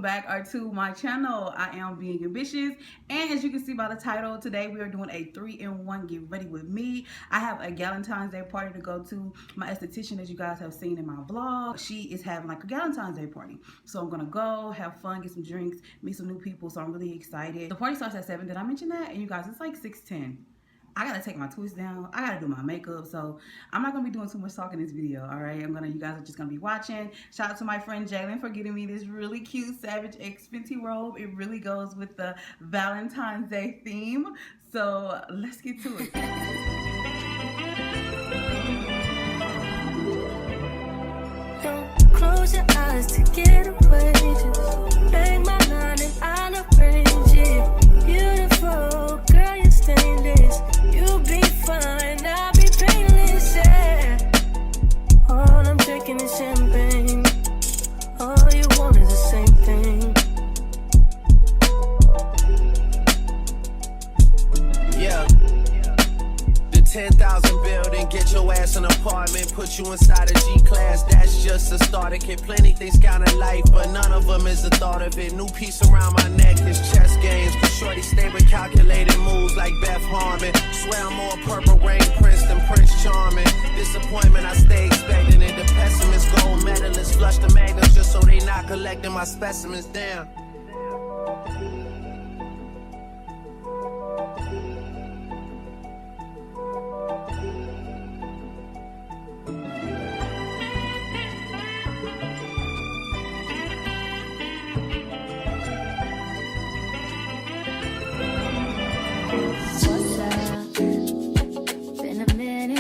welcome back to my channel. I am being ambitious, and as you can see by the title, today we are doing a 3-in-1 get ready with me. I have a Valentine's Day party to go to. My esthetician, as you guys have seen in my vlog, she is having like a Valentine's Day party, so I'm gonna go have fun, get some drinks, meet some new people. So I'm really excited. The party starts at 7. Did I mention that? And you guys, it's like 6:10. I gotta take my twist down. I gotta do my makeup, so I'm not gonna be doing too much talk in this video. All right, you guys are just gonna be watching. Shout out to my friend Jalen for getting me this really cute Savage X Fenty robe. It really goes with the Valentine's Day theme. So let's get to it. Don't close your eyes to get away. Just bang my line and I'll arrange it. Beautiful girl, you're stainless. You'll be fine, I'll be painless, yeah. All I'm drinking is champagne. All you want is the same thing. Yeah. The 10,000 building, get your ass an apartment, put you inside a G-class, that's just a starter kit. Plenty things count in life, but none of them is the thought of it. New piece around my neck, this chess games. Shorty stay with calculated moves like Beth Harmon. Swear I'm more Purple Rain Prince than Prince Charming. Disappointment, I stay expecting it. The pessimist, gold medalists, flush the magnums just so they not collecting my specimens down.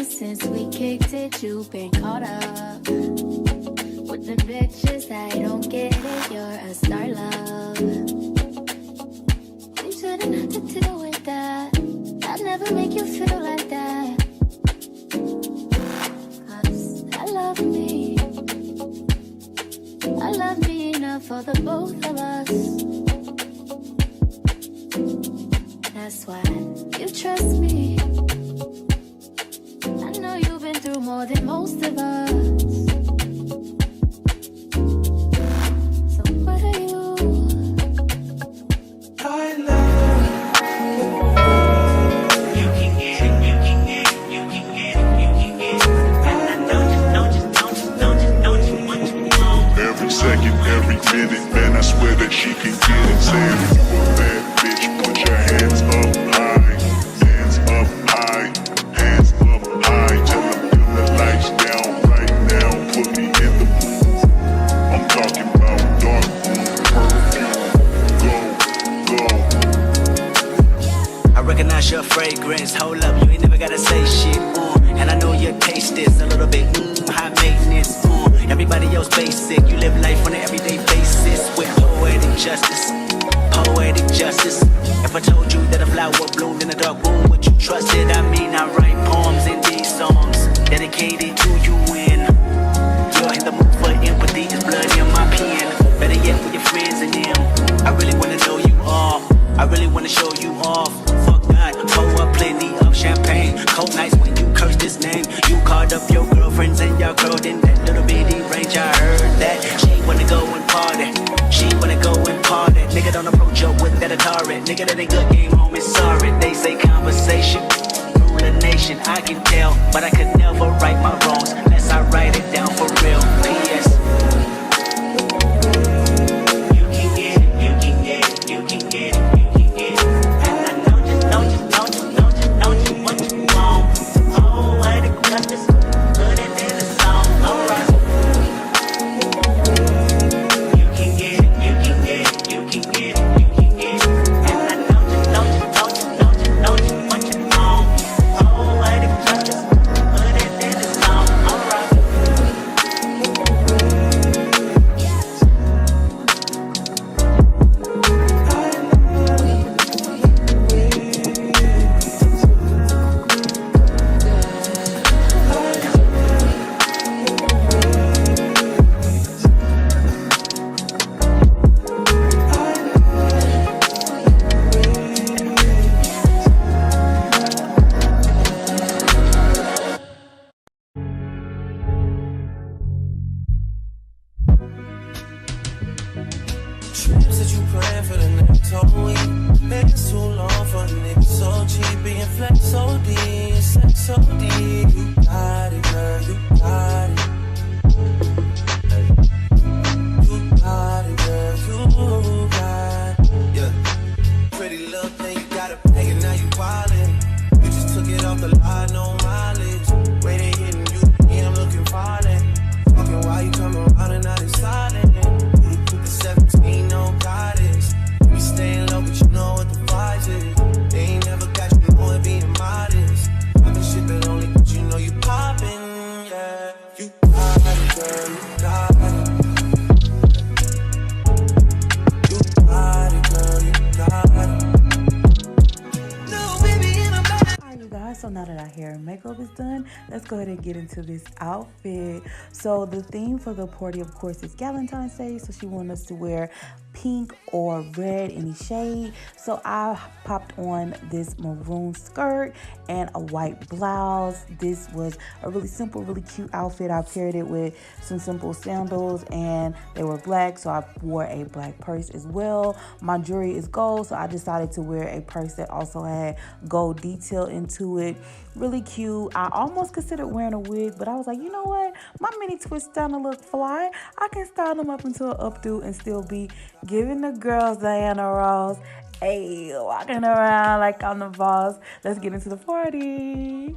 Since we kicked it, you've been caught up with the bitches that don't get it. You're a star, love. You shouldn't have to deal with that. I'll never make you feel like that. 'Cause I love me enough for the both of us. That's why you trust me. I know you've been through more than most of us. So what are you? I love you. You can get it, you can get it, you can get it, you can get it. And I don't you want you want. Every second, every minute, man, I swear that she can get it. Saying you a bad bitch, put your hands up high, hands up high, hands up high. Tell them dim the lights down right now, put me in the mood. I'm talking about dark perfume, go. I recognize your fragrance. Hold up, you ain't never gotta say shit. And I know your taste is a little bit high maintenance. Everybody else basic. You live life on an everyday basis with poetic justice. Poetic justice. If I told you that a flower bloomed in a dark room, would you trust it? I mean, I write poems in these songs dedicated to you. When you're in the mood for empathy, it's blood in my pen. Better yet, with your friends and them. I really wanna know you off. I really wanna show you off. Fuck God, pour up plenty of champagne. Cold nights when you curse this name. You called up your girlfriends and y'all curled in that little bitty range. I heard that she wanna go and party. She wanna go and party. Nigga, don't approach her with that Atari. Nigga, that ain't good game, home is sorry. They say conversation rule a nation. I can tell, but I could never right my wrongs unless I write it down for real. P.S. You can get it, you can get it, you can get it, you can get it. And I know you what you want. Oh, what it got this, put it in the song. Alright. You can get it, you can get it, you can get it, you can get it. And I know you what you want. Oh, what it got this, put it in the song. Alright. so now that our hair and makeup is done, let's go ahead and get into this outfit. So the theme for the party, of course, is Valentine's Day, so she wanted us to wear pink or red, any shade. So I popped on this maroon skirt and a white blouse. This was a really simple, really cute outfit. I paired it with some simple sandals and they were black, so I wore a black purse as well. My jewelry is gold, so I decided to wear a purse that also had gold detail into it. Really cute. I almost considered wearing a wig, but I was like, you know what? My mini twists starting to look fly. I can style them up into an updo and still be giving the girls Diana Ross. Hey, walking around like I'm the boss. Let's get into the party.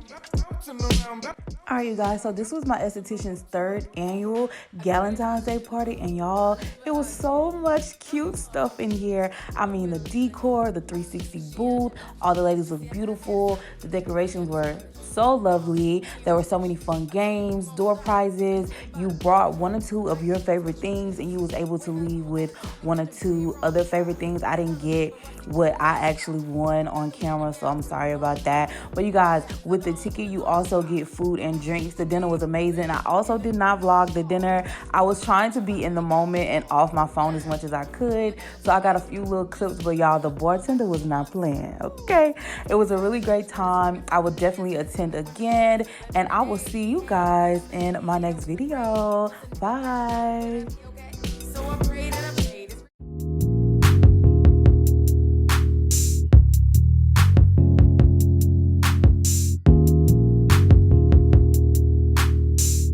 All right, you guys, so this was my esthetician's 3rd annual Valentine's Day party, and y'all, it was so much cute stuff in here. I mean, the decor, the 360 booth, all the ladies looked beautiful. The decorations were so lovely. There were so many fun games, door prizes. You brought 1 or 2 of your favorite things and you was able to leave with 1 or 2 other favorite things. I didn't get what I actually won on camera, so I'm sorry about that. But you guys, with the ticket, you also get food and drinks. The dinner was amazing. I also did not vlog the dinner. I was trying to be in the moment and off my phone as much as I could, so I got a few little clips, but y'all, the bartender was not playing, okay? It was a really great time. I would definitely attend again, and I will see you guys in my next video. Bye.